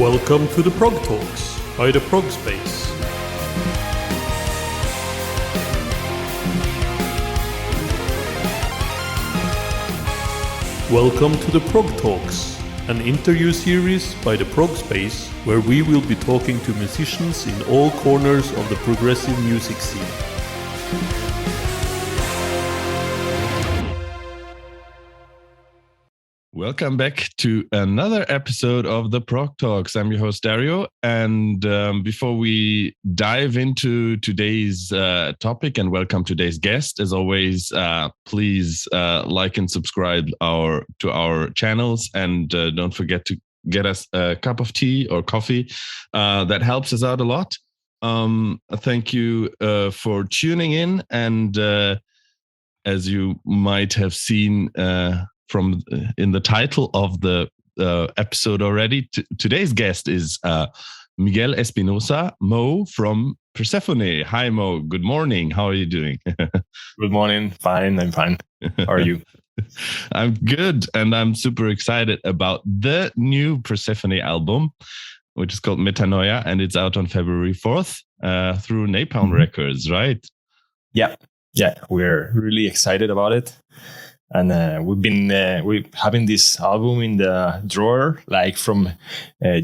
Welcome to the Progtalks by the Progspace. Welcome to the Progtalks, an interview series by the Progspace where we will be talking to musicians in all corners of the progressive music scene. Welcome back to another episode of the Progtalks. I'm your host Dario, and before we dive into today's topic and welcome today's guest, as always, please like and subscribe to our channels, and don't forget to get us a cup of tea or coffee. That helps us out a lot. Thank you for tuning in, and as you might have seen from in the title of the episode already, today's guest is Miguel Espinosa, Moe from Persefone. Hi, Moe. Good morning. How are you doing? Good morning. Fine. I'm fine. How are you? I'm good, and I'm super excited about the new Persefone album, which is called Metanoia, and it's out on February 4th through Napalm Records, right? Yeah. We're really excited about it. And we've been having this album in the drawer like from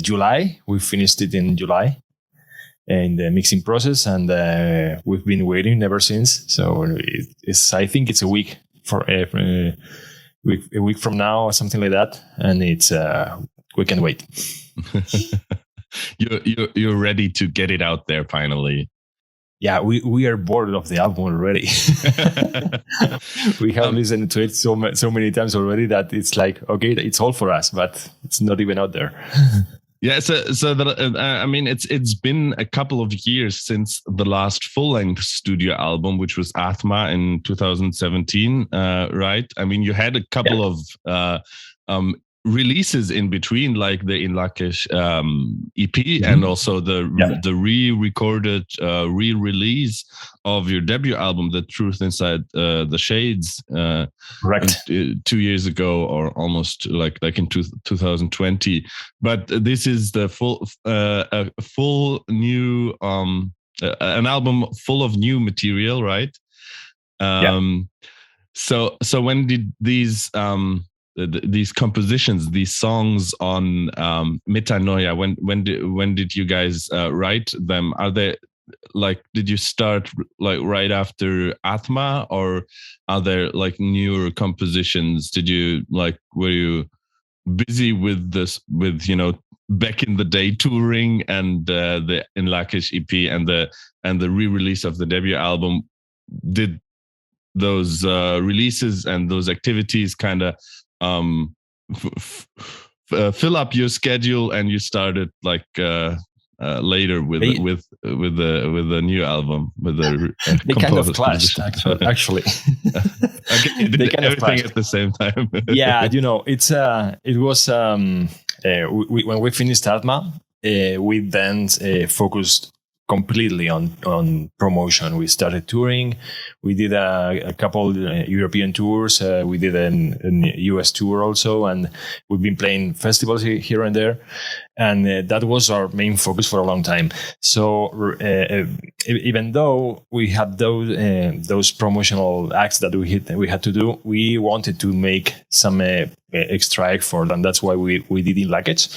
July. We finished it in July in the mixing process, and we've been waiting ever since. So I think it's a week a week from now or something like that, and it's we can wait. You're ready to get it out there finally. Yeah, we are bored of the album already. We have listened to it so many times already that it's like, okay, it's all for us, but it's not even out there. Yeah, I mean, it's been a couple of years since the last full-length studio album, which was Aathma in 2017, right? I mean, you had a couple of releases in between, like the Lak'Ech EP, and also the re-recorded re-release of your debut album, The Truth Inside the Shades, correct, 2 years ago, or almost like in 2020. But this is the full new an album full of new material, right? So when did these compositions, these songs on Metanoia, when did you guys write them? Are they like, did you start like right after Aathma, or are there like newer compositions? Were you busy with this, back in the day touring and the Lak'Ech EP and the re-release of the debut album? Did those releases and those activities kind of fill up your schedule, and you started like later with the new album, with the they kind of clashed actually. Okay, they kind of clashed at the same time. Yeah, it was when we finished Aathma, we then focused completely on promotion. We started touring. We did a couple European tours. We did an US tour also, and we've been playing festivals here and there. And that was our main focus for a long time. So even though we had those promotional acts that we had to do, we wanted to make some extra effort, and that's why we did in Lak'Ech.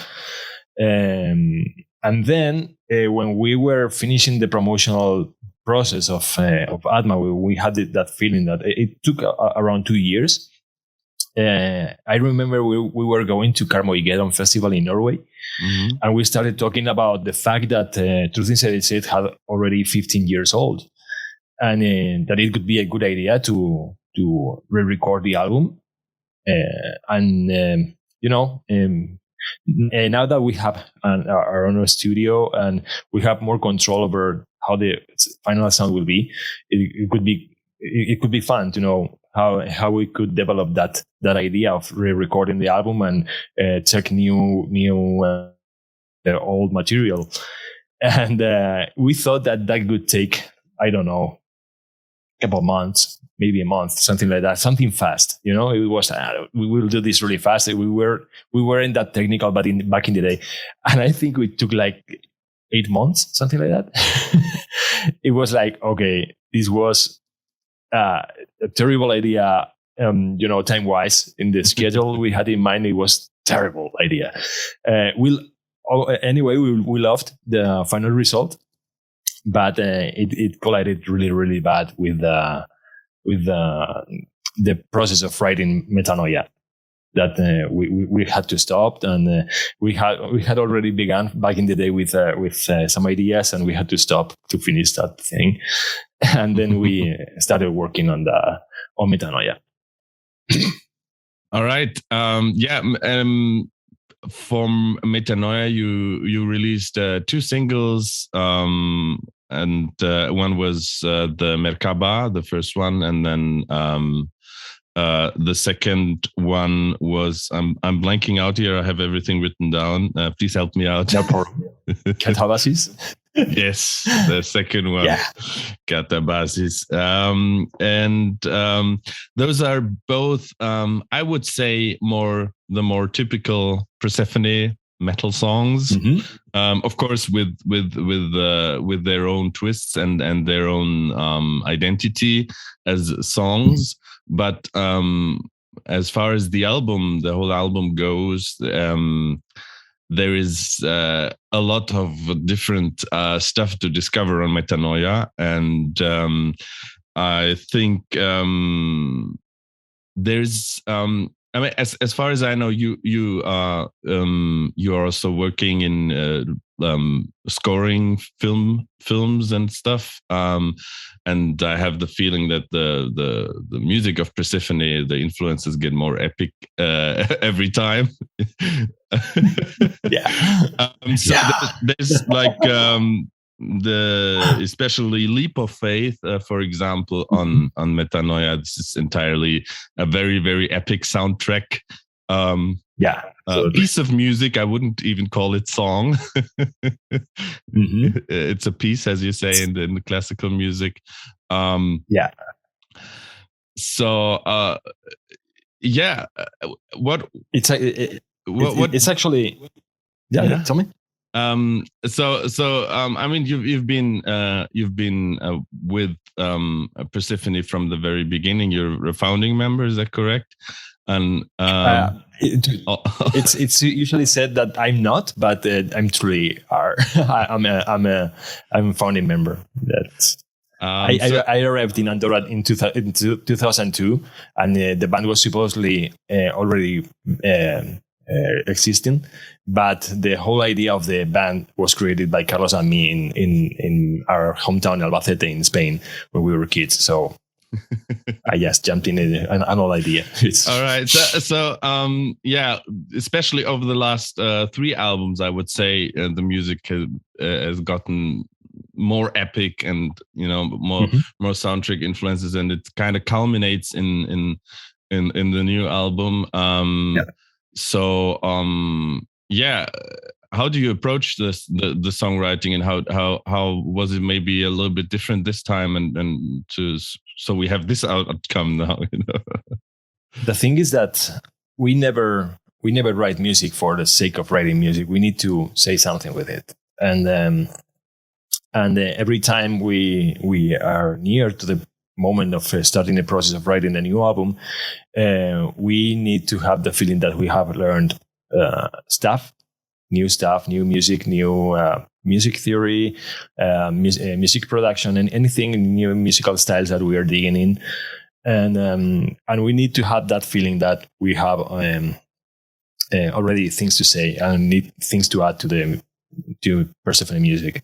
And then when we were finishing the promotional process of Aathma, we had that feeling that it took around 2 years. I remember we were going to Carmoigeddon Festival in Norway, and we started talking about the fact that Truth Inside the Shades had already 15 years old, and that it could be a good idea to re-record the album. Now that we have our own studio and we have more control over how the final sound will be, it could be fun to know how we could develop that idea of re-recording the album and check new old material. And we thought that could take, I don't know, couple months, maybe a month, something like that, something fast. It was we will do this really fast. We weren't that technical, but back in the day, and I think we took like 8 months, something like that. It was like, okay, this was a terrible idea. Time wise in the schedule we had in mind, it was terrible idea. Anyway, we loved the final result, but it collided really, really bad with the process of writing Metanoia, that we had to stop, and we had already begun back in the day with some ideas, and we had to stop to finish that thing, and then we started working on Metanoia. All right. From Metanoia, you released 2 singles, and one was the Merkabah, the first one, and then the second one was I'm blanking out here. I have everything written down. Please help me out. No problem. Katabasis. Yes, the second one, yeah. Katabasis. And those are both, I would say, the more typical Persefone metal songs. Mm-hmm. Of course, with their own twists and their own identity as songs. But as far as the whole album goes, there is a lot of different stuff to discover on Metanoia, and I think there's. I mean, as far as I know, you are also working in scoring films and stuff, and I have the feeling that the music of Persefone, the influences get more epic every time. There's like especially Leap of Faith, for example, on Metanoia. This is entirely a very, very epic soundtrack. Piece of music. I wouldn't even call it song. Mm-hmm. It's a piece, as you say, in the classical music. So, what it's actually. Yeah. Tell me. I mean, you've been with Persefone from the very beginning. You're a founding member, is that correct? And it's usually said that I'm not, but I'm truly are. I'm a founding member. That's. I arrived in Andorra in 2002, and the band was supposedly already existing, but the whole idea of the band was created by Carlos and me in our hometown Albacete in Spain when we were kids. So I just jumped in an whole idea. All right. So especially over the last 3 albums, I would say the music has gotten more epic and more soundtrack influences, and it kind of culminates in the new album. So how do you approach the songwriting, and how was it maybe a little bit different this time, and so we have this outcome now? The thing is that we never write music for the sake of writing music. We need to say something with it, and every time we are near to the moment of starting the process of writing a new album, we need to have the feeling that we have learned new music, new music theory, music production, and anything new musical styles that we are digging in, and we need to have that feeling that we have already things to say and need things to add to Persefone music.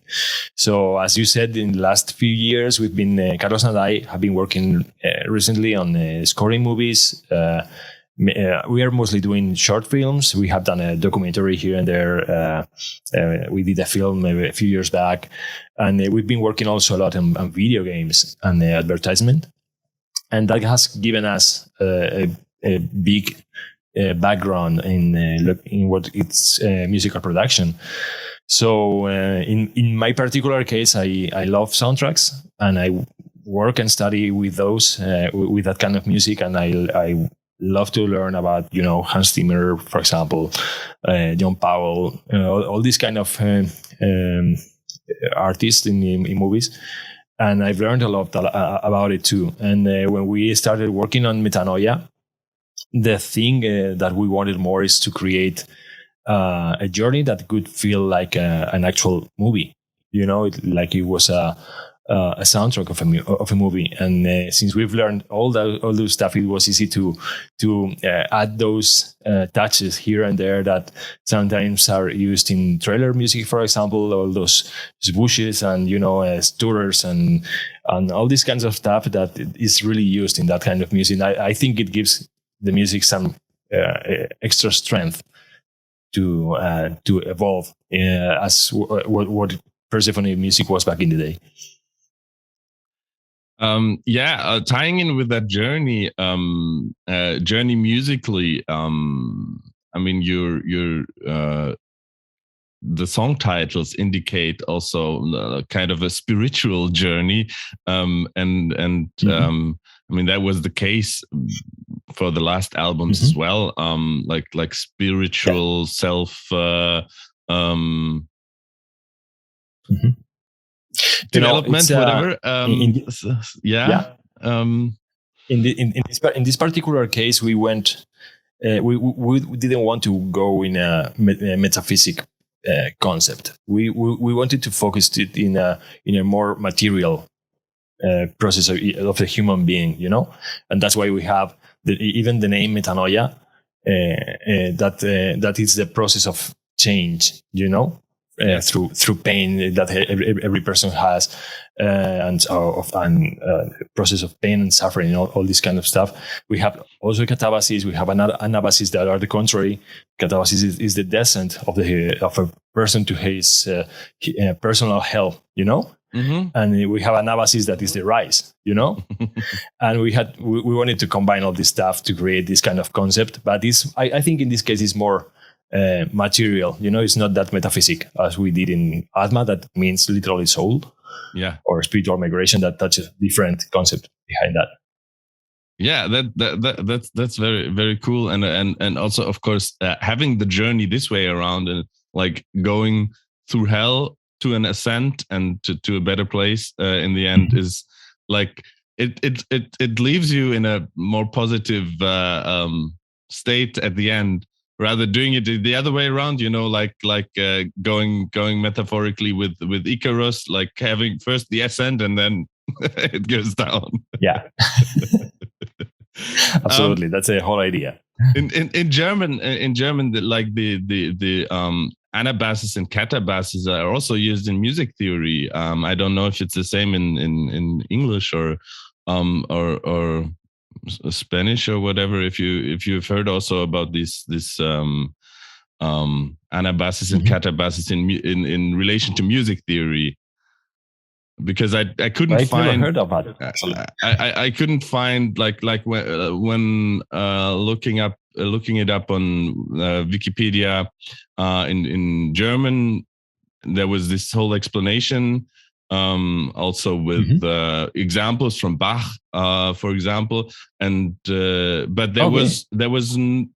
So as you said, in the last few years, we've been, Carlos and I have been working recently on scoring movies. We are mostly doing short films. We have done a documentary here and there. We did a film maybe a few years back. And we've been working also a lot on video games and advertisement. And that has given us a big background in what it's musical production. So in my particular case, I love soundtracks, and I work and study with those with that kind of music, and I love to learn about Hans Zimmer, for example, John Powell, all these kind of artists in movies, and I've learned a lot about it too. And when we started working on Metanoia, the thing that we wanted more is to create a journey that could feel like an actual movie, like it was a soundtrack of a movie. And since we've learned all those stuff, it was easy to add those touches here and there that sometimes are used in trailer music, for example, all those swooshes and stirrers and all these kinds of stuff that is really used in that kind of music. I think it gives the music some extra strength to evolve as what Persefone music was back in the day. Tying in with that journey musically. I mean, your the song titles indicate also kind of a spiritual journey, I mean, that was the case for the last albums as well. Like spiritual self. Development, whatever. In this particular case, we went. We didn't want to go in a metaphysic concept. We wanted to focus it in a more material process of the human being, and that's why we have even the name metanoia. That is the process of change, through pain that every person has, and process of pain and suffering, all this kind of stuff. We have also katabasis. We have anabasis that are the contrary. Katabasis is the descent of a person to his personal hell, and we have anabasis that is the rise, and we wanted to combine all this stuff to create this kind of concept. But I think in this case is more material, it's not that metaphysic as we did in Aathma, that means literally soul, or spiritual migration, that touches different concept behind that. That's very, very cool, and also, of course, having the journey this way around, and like going through hell to an ascent and to a better place in the end is like it leaves you in a more positive state at the end, rather doing it the other way around, going metaphorically with Icarus, like having first the ascent and then it goes down. Yeah. Absolutely. That's a whole idea. In German, like the anabasis and katabasis are also used in music theory. I don't know if it's the same in English or Spanish or whatever. If you've heard also about this anabasis and katabasis in relation to music theory, because I couldn't I've find. Never heard about it. Actually. I couldn't find like when looking it up on Wikipedia in German, there was this whole explanation. Also with examples from Bach, for example, and but there was no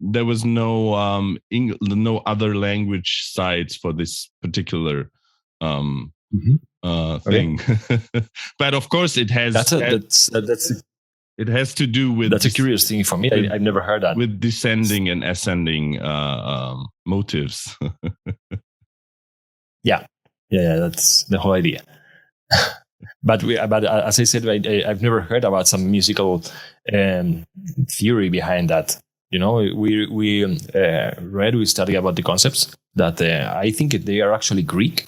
no other language sites for this particular thing. But of course, it has. It has to do with. That's a curious thing for me. I've never heard that. With descending and ascending motives. Yeah, that's the whole idea. But as I said, I've never heard about some musical theory behind that. We study about the concepts that I think they are actually Greek.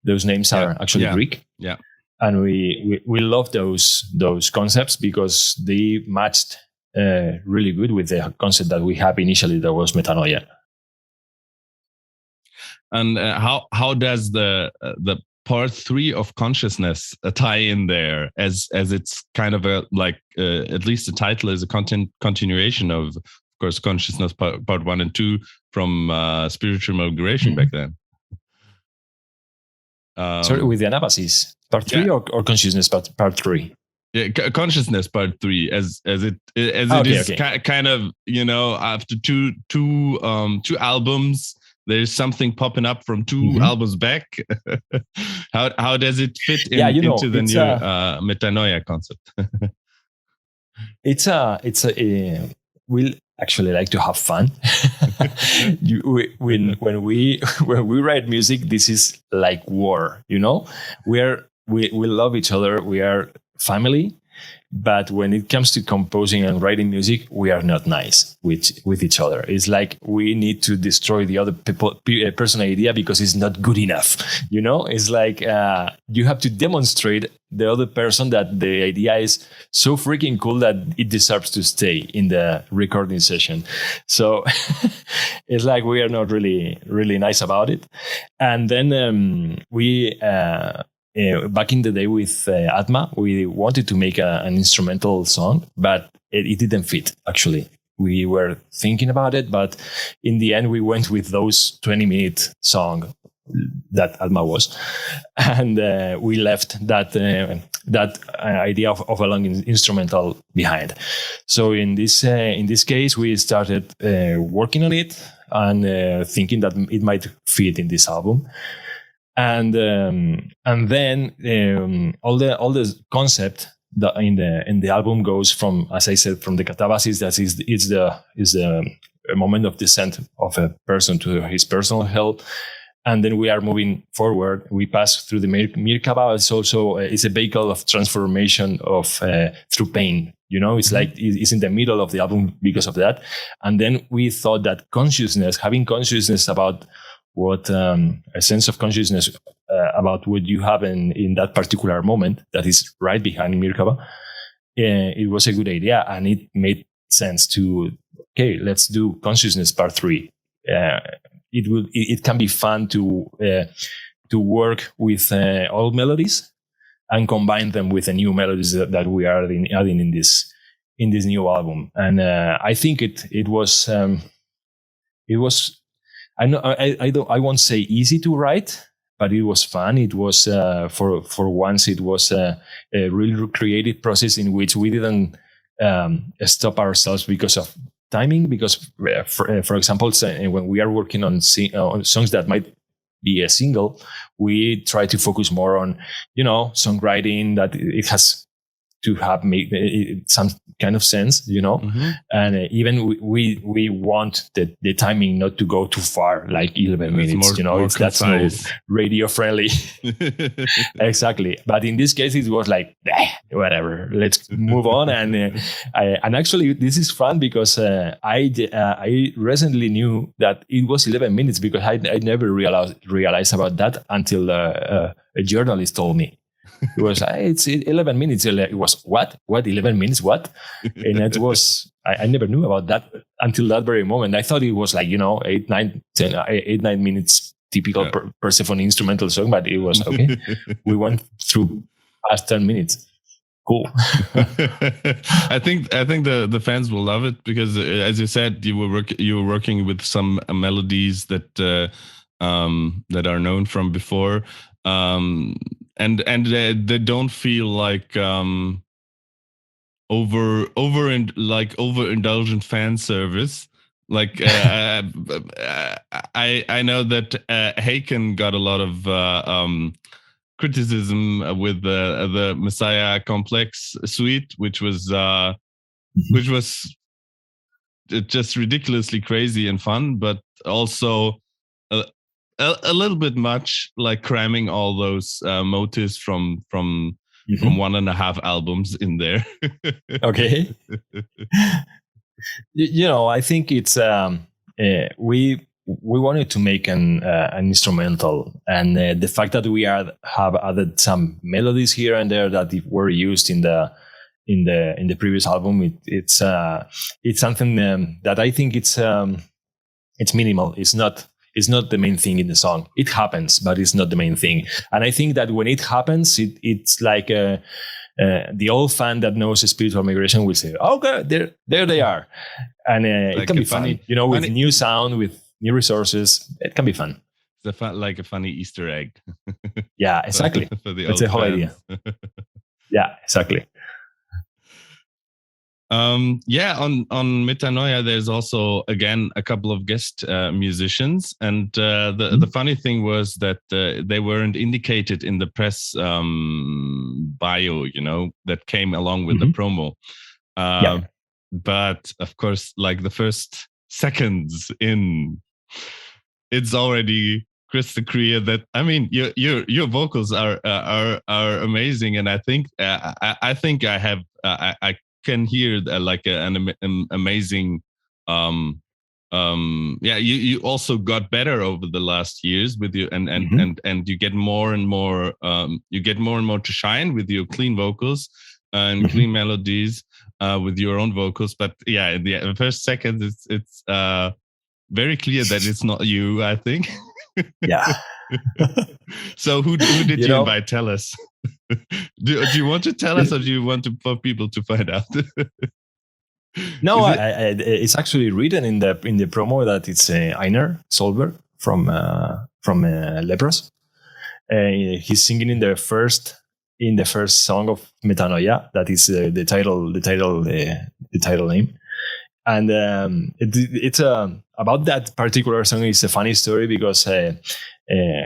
Those names are actually Greek. Yeah, and we love those concepts because they matched really good with the concept that we have initially. That was metanoia. And how does the part 3 of consciousness tie in there, as it's kind of a at least the title is a continuation of course consciousness part 1 and 2 from spiritual migration back then. Sorry, with the anabasis part 3 or consciousness part 3? Consciousness Part 3, as it is kind of, after two albums, there's something popping up from two albums back. How does it fit into the new metanoia concept? We'll actually like to have fun. When we write music, this is like war. We love each other. We are family. But when it comes to composing and writing music, we are not nice with each other. It's like we need to destroy the other person's idea because it's not good enough. It's like you have to demonstrate the other person that the idea is so freaking cool that it deserves to stay in the recording session. So it's like we are not really, really nice about it. And then back in the day with Aathma, we wanted to make an instrumental song, but it didn't fit, actually. We were thinking about it, but in the end, we went with those 20-minute song that Aathma was. And we left that idea of a long instrumental behind. So in this case, we started working on it and thinking that it might fit in this album. And then all the concept that in the album goes from, as I said, from the Katabasis, that is the moment of descent of a person to his personal hell, and then we are moving forward. We pass through the Merkabah. It's also it's a vehicle of transformation of through pain. It's like it's in the middle of the album because of that. And then we thought that having consciousness about what a sense of consciousness about what you have in that particular moment that is right behind Merkabah, it was a good idea, and it made sense to let's do Consciousness Part 3. It can be fun to work with old melodies and combine them with the new melodies that we are adding in this new album. And I think it was. I won't say easy to write, but it was fun. It was for once it was a really creative process in which we didn't stop ourselves because of timing. Because for example, when we are working on songs that might be a single, we try to focus more on songwriting, that it has to have made some kind of sense, and even we want the timing not to go too far, like 11 minutes, that's not radio friendly. Exactly. But in this case, it was like, whatever, let's move on. And actually this is fun because I recently knew that it was 11 minutes because I never realized about that until a journalist told me. It was, it's 11 minutes. It was, what 11 minutes, what? And it was, I never knew about that until that very moment. I thought it was like, 8, 9 minutes, typical Persefone instrumental song, but it was okay. We went through past 10 minutes. Cool. I think the fans will love it because, as you said, you were working with some melodies that are known from before. And they don't feel like overindulgent fan service. Like I know that Haken got a lot of criticism with the Messiah Complex suite, which was just ridiculously crazy and fun, but also a little bit much, like cramming all those motives from 1.5 albums in there. Okay. I think it's we wanted to make an instrumental, and the fact that we have added some melodies here and there that were used in the previous album, it's something that I think it's minimal. It's not the main thing in the song. It happens, but it's not the main thing. And I think that when it happens, it's like the old fan that knows spiritual migration will say, "Okay, there they are," and like it can be funny, with new sound, with new resources. It can be fun. It's like a funny Easter egg. Yeah, exactly. for the That's the whole fans. idea. Yeah, exactly. On metanoia, there's also again a couple of guest musicians, and the funny thing was that they weren't indicated in the press bio, that came along with the promo. But of course, like the first seconds in, it's already crystal clear that your vocals are amazing, and I think I have I can hear like an amazing you also got better over the last years with you, and you get more and more to shine with your clean vocals and clean melodies with your own vocals. But in the first seconds it's very clear that it's not you, I think. Yeah. So who did you invite? Tell us. Do you want to tell us, or do you want for people to find out? No, it's actually written in the promo that it's Einar Solberg from Lepros. He's singing in the first song of Metanoia. That is the title name. And it's about that particular song. It's a funny story because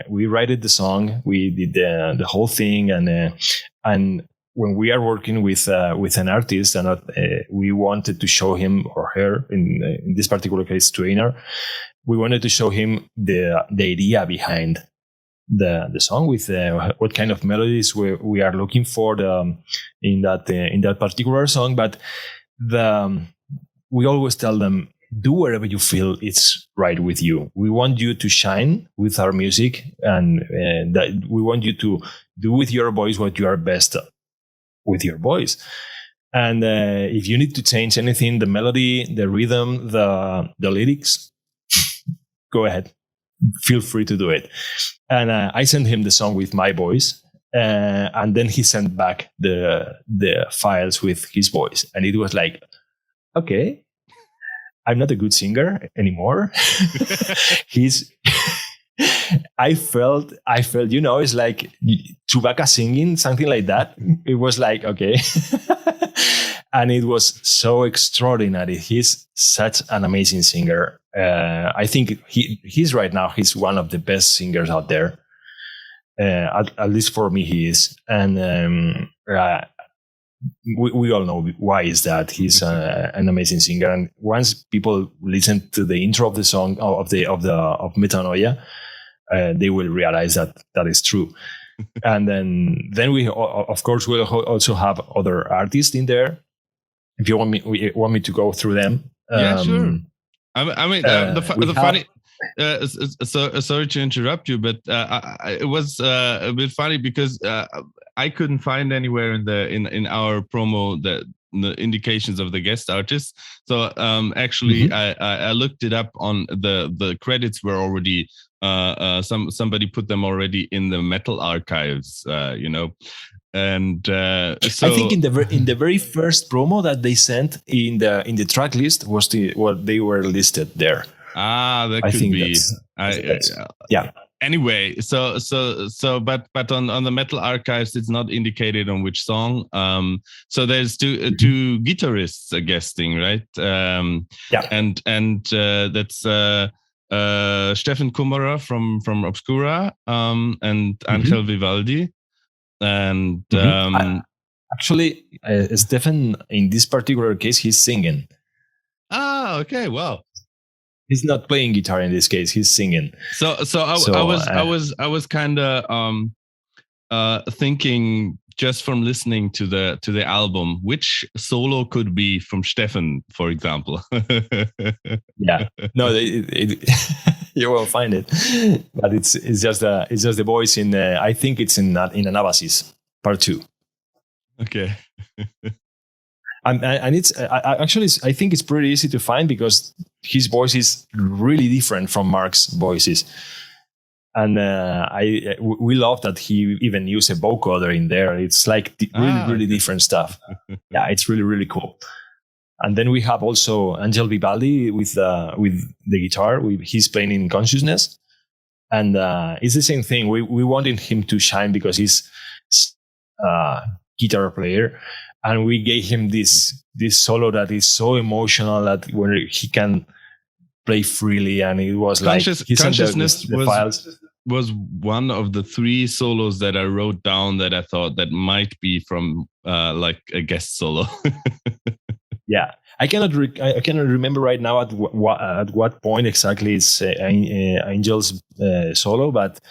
we wrote the song, we did the whole thing, and when we are working with an artist, and we wanted to show him or her, in this particular case, to Einar, we wanted to show him the idea behind the song, with what kind of melodies we are looking for in that particular song. But we always tell them, do whatever you feel it's right with you. We want you to shine with our music, and that we want you to do with your voice what you are best at with your voice. And if you need to change anything, the melody, the rhythm, the lyrics, go ahead. Feel free to do it. And I sent him the song with my voice, and then he sent back the files with his voice. And it was like, okay, I'm not a good singer anymore. I felt, it's like Chewbacca singing, something like that. It was like, okay. And it was so extraordinary. He's such an amazing singer. I think he's right now, he's one of the best singers out there. At least for me, he is. And we all know why is that. He's an amazing singer. And once people listen to the intro of the song of Metanoia, they will realize that is true. And then we, of course, will also have other artists in there. If you want me to go through them, sure. The funny. Sorry to interrupt you, but it was a bit funny because I couldn't find anywhere in our promo the indications of the guest artists. So actually, I looked it up on the credits were already somebody put them already in the metal archives, and so I think in the very first promo that they sent in the track list was what they were listed there. That could be. Yeah. Anyway, so but on the metal archives, it's not indicated on which song. So there's two guitarists guesting, right? Yeah. And that's Stefan Kummerer from Obscura, and Angel Vivaldi, and actually, Stefan in this particular case, he's singing. Okay, well. He's not playing guitar in this case. He's singing. So I was kind of thinking, just from listening to the album, which solo could be from Stefan, for example. Yeah, no, you won't find it, but it's just the voice in. I think it's in Anabasis Part 2. Okay. And it's actually, I think it's pretty easy to find because his voice is really different from Mark's voices. And we love that he even used a vocoder in there. It's like really different stuff. Yeah, it's really, really cool. And then we have also Angel Vivaldi with the guitar. He's playing in Consciousness. And it's the same thing. We wanted him to shine because he's a guitar player. and we gave him this solo that is so emotional that where he can play freely, and it was like he sent the files. Was one of the 3 solos that I wrote down that I thought that might be from like a guest solo. Yeah, I cannot remember right now at what point exactly it's Angel's solo, but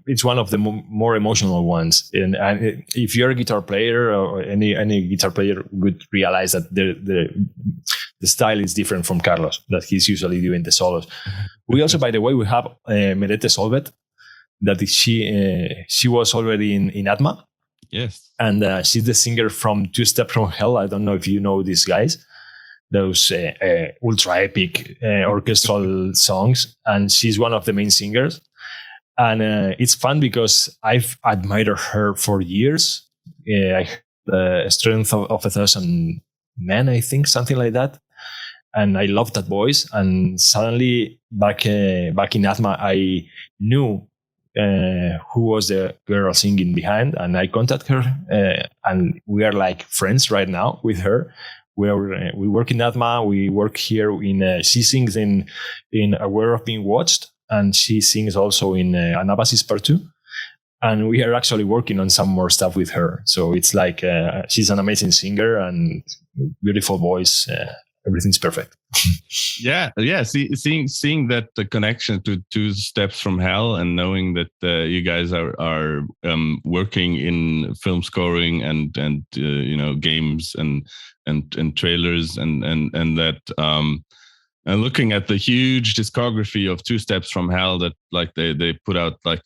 it's one of the more emotional ones. And if you're a guitar player or any guitar player would realize that the style is different from Carlos, that he's usually doing the solos. We also, by the way, we have Merete Solvet, that she was already in Aathma. Yes. And she's the singer from Two Steps from Hell. I don't know if you know these guys, those ultra epic orchestral songs. And she's one of the main singers. And it's fun because I've admired her for years. Strength of 1,000 Men, I think, something like that. And I loved that voice. And suddenly back in Aathma, I knew who was the girl singing behind, and I contacted her, and we are like friends right now with her. We work in Aathma. We work here in. She sings in Aware of Being Watched, and she sings also in Anabasis Part 2. And we are actually working on some more stuff with her. So it's like she's an amazing singer and beautiful voice. Everything's perfect. Yeah. Seeing that the connection to Two Steps from Hell, and knowing that you guys are working in film scoring and games and trailers and that and looking at the huge discography of Two Steps from Hell, that like they put out like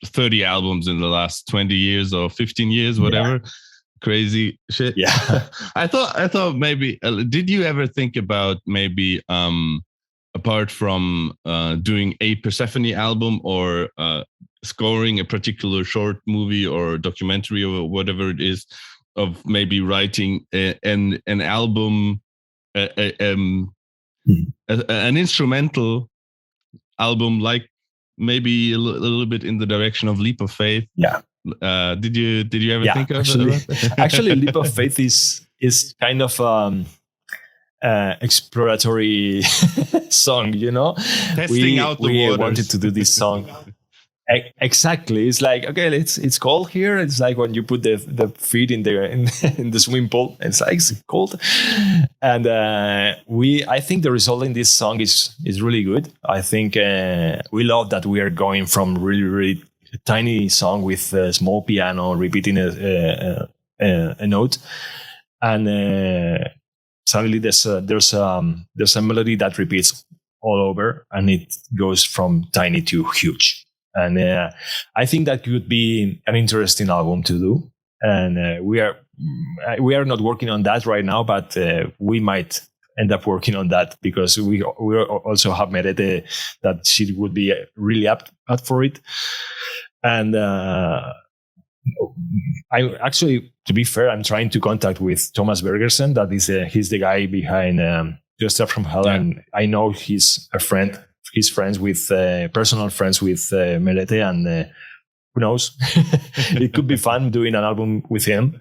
30 albums in the last 20 years or 15 years, whatever. Yeah. Crazy shit. Yeah. I thought maybe, did you ever think about maybe apart from doing a Persefone album or scoring a particular short movie or documentary or whatever it is, of maybe writing an album, an instrumental album, like maybe a little bit in the direction of Leap of Faith? Yeah. Did you ever think of it? Actually, Leap of Faith is kind of exploratory song, Testing out the waters. We wanted to do this song. Exactly. It's like, okay, it's cold here. It's like when you put the feet in the swimming pool. It's like it's cold. And I think the result in this song is really good. I think we love that we are going from really, really tiny song with a small piano repeating a note, and suddenly there's a melody that repeats all over, and it goes from tiny to huge. And I think that could be an interesting album to do. And we are not working on that right now, but we might end up working on that, because we also have Merete that she would be really up for it. And I actually, to be fair, I'm trying to contact with Thomas Bergersen. That is, he's the guy behind Two Steps from Hell, and I know he's a friend. He's friends with personal friends with Merete, and who knows? It could be fun doing an album with him.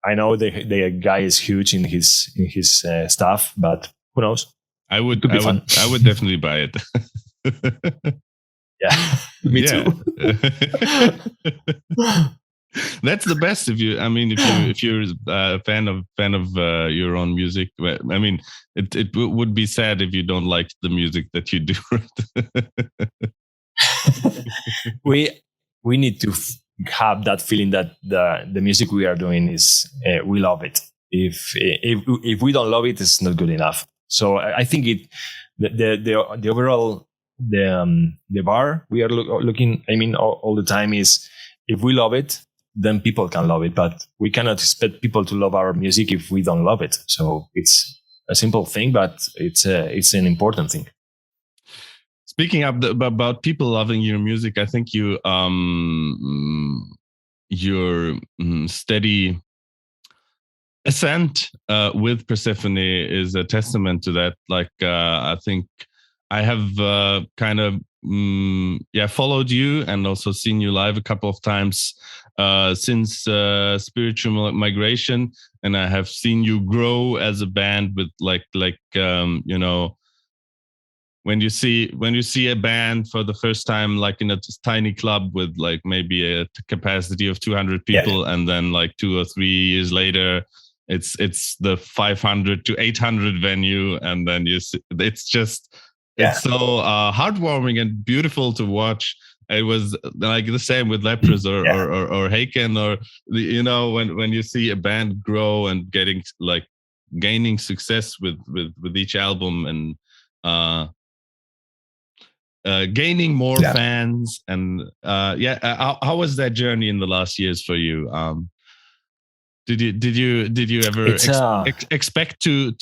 I know the guy is huge in his stuff, but who knows? I would definitely buy it. Yeah, me too. That's the best. If you're a fan of your own music, I mean, it would be sad if you don't like the music that you do. We need to have that feeling that the music we are doing is we love it. If we don't love it, it's not good enough. So I think the overall the bar we are looking. I mean, all the time is, if we love it, then people can love it. But we cannot expect people to love our music if we don't love it. So it's a simple thing, but it's an important thing. Speaking about people loving your music, I think your steady ascent with Persefone is a testament to that. Like I think I have kind of followed you and also seen you live a couple of times since Spiritual Migration, and I have seen you grow as a band with when you see a band for the first time, like in a tiny club with like maybe a capacity of 200 people, and then like 2 or 3 years later, it's the 500 to 800 venue, and then it's so heartwarming and beautiful to watch. It was like the same with Lepros or Haken, or when you see a band grow and gaining success with each album and gaining more fans. And how was that journey in the last years for you? Did you ever expect to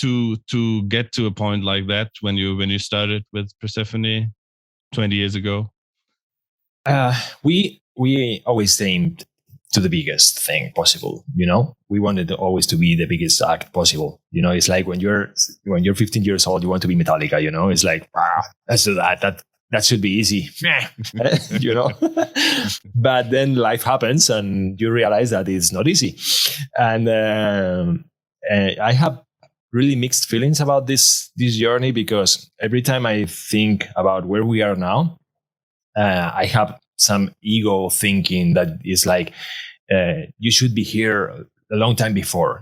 get to a point like that when you started with Persefone 20 years ago? We always aimed to the biggest thing possible. We wanted always to be the biggest act possible. It's like when you're 15 years old, you want to be Metallica. It's like, let's do that. That should be easy, But then life happens, and you realize that it's not easy. And I have really mixed feelings about this journey, because every time I think about where we are now, I have some ego thinking that is like, you should be here a long time before,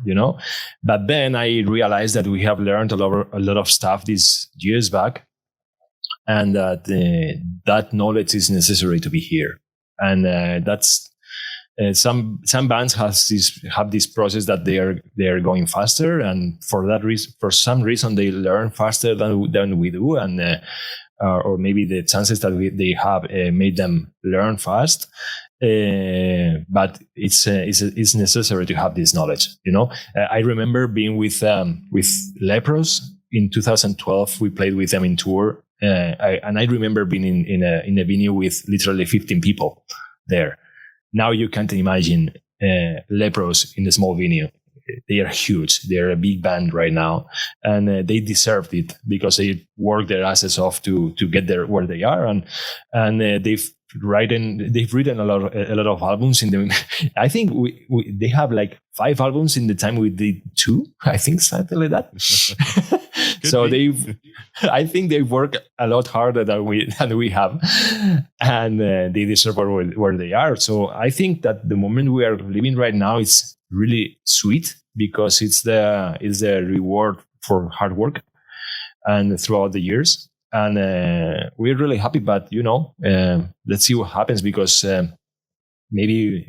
But then I realized that we have learned a lot of stuff these years back, and that knowledge is necessary to be here. And that's some bands have this process that they are going faster, and for some reason they learn faster than we do, and or maybe the chances that they have made them learn fast. But it's necessary to have this knowledge. I remember being with Lepros in 2012. We played with them in tour. And I remember being in a venue with literally 15 people there. Now you can't imagine Lepros in a small venue. They are huge. They're a big band right now, and they deserved it because they worked their asses off to get there where they are, and they've written a lot of albums in them. I think they have like 5 albums in the time we did 2. I think something like that. So I think they work a lot harder than we have, and they deserve where they are. So I think that the moment we are living right now is really sweet, because it's the reward for hard work and throughout the years. And we're really happy, but let's see what happens, because maybe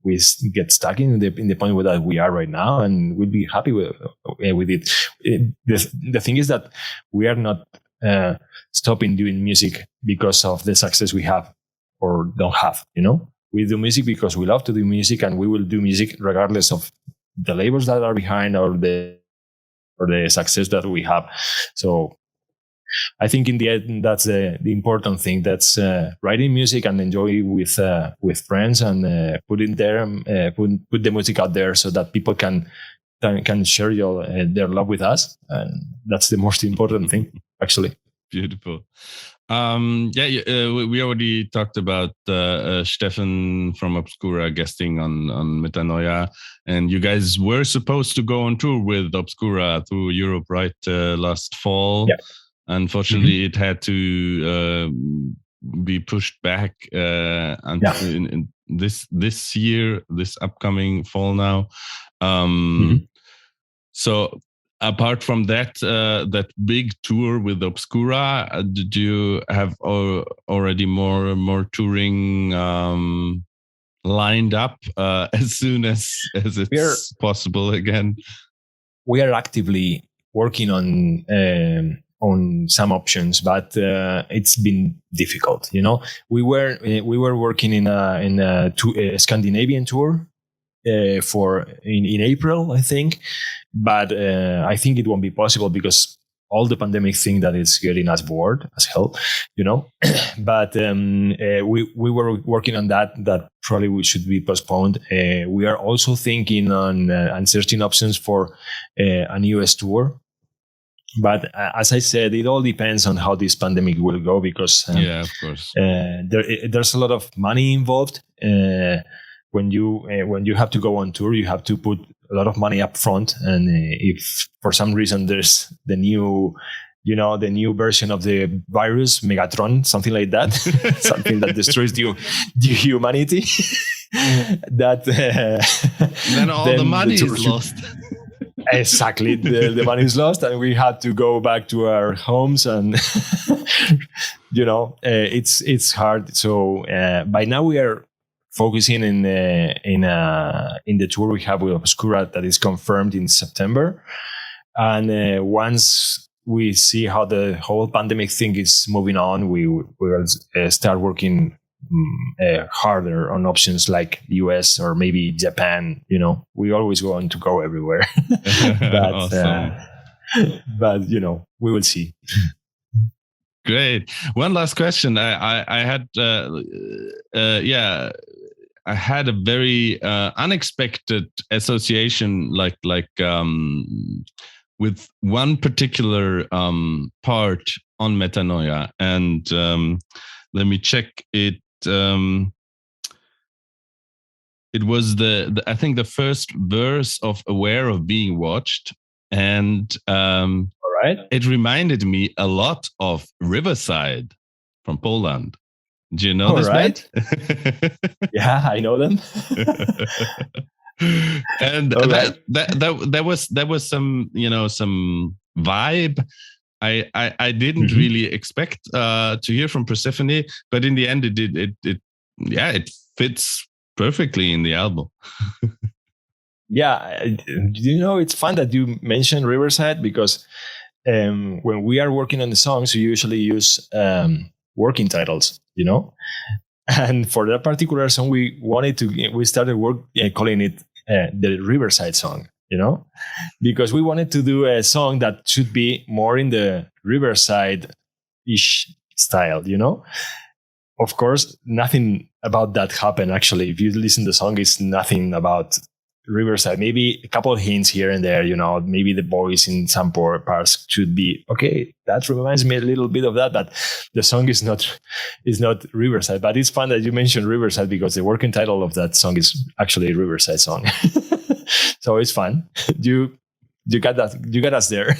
we get stuck in the point where that we are right now, and we'll be happy with it. The thing is that we are not stopping doing music because of the success we have or don't have. We do music because we love to do music, and we will do music regardless of the labels that are behind or the success that we have. So I think in the end, that's the important thing. That's writing music and enjoy with friends, and put the music out there so that people can share their love with us, and that's the most important thing, actually. Beautiful. We already talked about Stefan from Obscura guesting on Metanoia, and you guys were supposed to go on tour with Obscura through Europe, right? Last fall. Yeah. Unfortunately, it had to be pushed back until in this year, this upcoming fall now. So apart from that big tour with Obscura, did you have already more touring lined up as soon as it's possible again? We are actively working on some options, but it's been difficult. We were working in a Scandinavian tour in April, I think, but I think it won't be possible because all the pandemic thing that is getting us bored as hell, But we were working on that probably we should be postponed. We are also thinking on and searching options for a US tour. But as I said, it all depends on how this pandemic will go, because of course, there's a lot of money involved. When you have to go on tour, you have to put a lot of money up front, and if for some reason there's the new version of the virus, Megatron, something like that, something that destroys the humanity, that then all the money is lost. Exactly, the money is lost, and we had to go back to our homes, and it's hard. So by now we are focusing in the tour we have with Obscura that is confirmed in September, and once we see how the whole pandemic thing is moving on, we will start working harder on options like US or maybe Japan. We always want to go everywhere. But, awesome. But we will see. Great. One last question. I had a very unexpected association, with one particular part on Metanoia, and let me check it. It was I think the first verse of "Aware of Being Watched," and all right, it reminded me a lot of Riverside from Poland. Do you know this band? Yeah, I know them. And that was some some vibe. I didn't really expect to hear from Persefone, but in the end it fits perfectly in the album. Yeah, it's fun that you mentioned Riverside, because when we are working on the songs, we usually use working titles, and for that particular song, we started calling it the Riverside Song, because we wanted to do a song that should be more in the Riverside-ish style, Of course, nothing about that happened, actually. If you listen to the song, it's nothing about Riverside. Maybe a couple of hints here and there, maybe the voice in some parts should be, okay, that reminds me a little bit of that, but the song is not Riverside. But it's fun that you mentioned Riverside, because the working title of that song is actually Riverside Song. So it's fun. You got that. You got us there.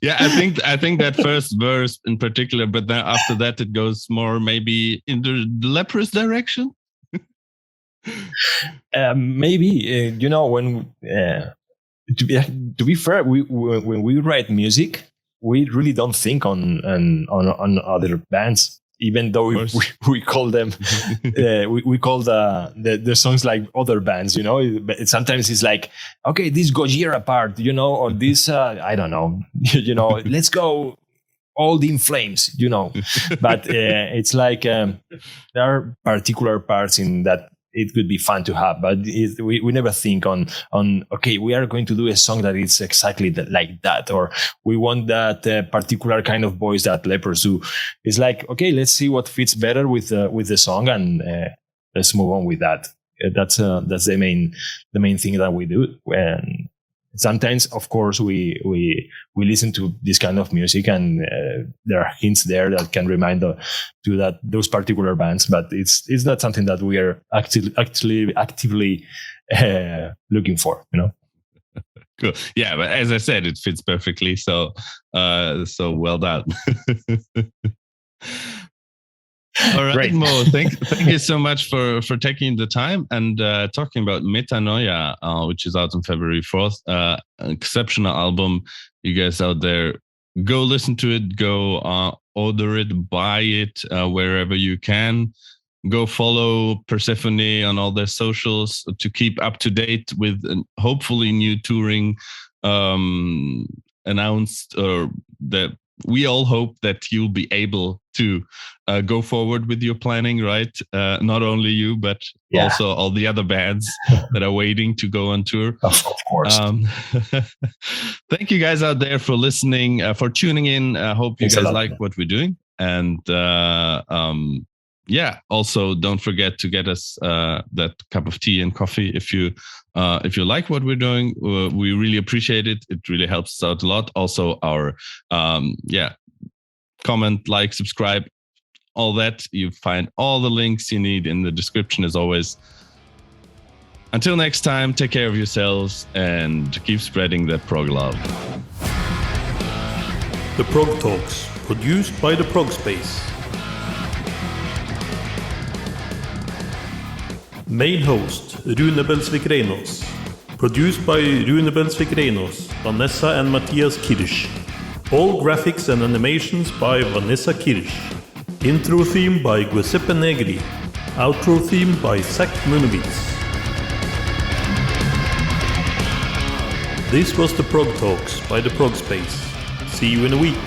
Yeah, I think that first verse in particular, but then after that it goes more maybe in the leprous direction. Maybe when to be fair, when we write music, we really don't think on other bands, even though we call them we call the songs like other bands, But sometimes it's like, okay, this Gojira part, or this I don't know, let's go all in flames, But it's like there are particular parts in that it could be fun to have, but we never think on okay, we are going to do a song that is exactly like that, or we want that particular kind of voice that lepers do. It's like, okay, let's see what fits better with the song, and let's move on with that. That's the main thing that we do. And sometimes, of course, we listen to this kind of music, and there are hints there that can remind those particular bands, but it's not something that we are actively looking for, Cool. Yeah, but as I said, it fits perfectly. So well done. All right, Great. Mo, thank you so much for taking the time and talking about Metanoia, which is out on February 4th. An exceptional album. You guys out there, go listen to it, go order it, buy it wherever you can. Go follow Persefone on all their socials to keep up to date with hopefully new touring announced, or that we all hope that you'll be able to go forward with your planning, right? Not only you, but also all the other bands that are waiting to go on tour. Of course. Thank you guys out there for listening, for tuning in. I hope you guys like what we're doing. And also don't forget to get us that cup of tea and coffee if you If you like what we're doing, we really appreciate it. It really helps us out a lot. Also, our comment, like, subscribe, all that. You find all the links you need in the description as always. Until next time, take care of yourselves and keep spreading that prog love. The Progtalks, produced by the Progspace. Main host, Rune Belsvik-Reinås. Produced by Rune Belsvik-Reinås, Vanessa and Matthias Kirsch. All graphics and animations by Vanessa Kirsch. Intro theme by Giuseppe Negri. Outro theme by Zach Munowitz. This was the Progtalks by the Progspace. See you in a week.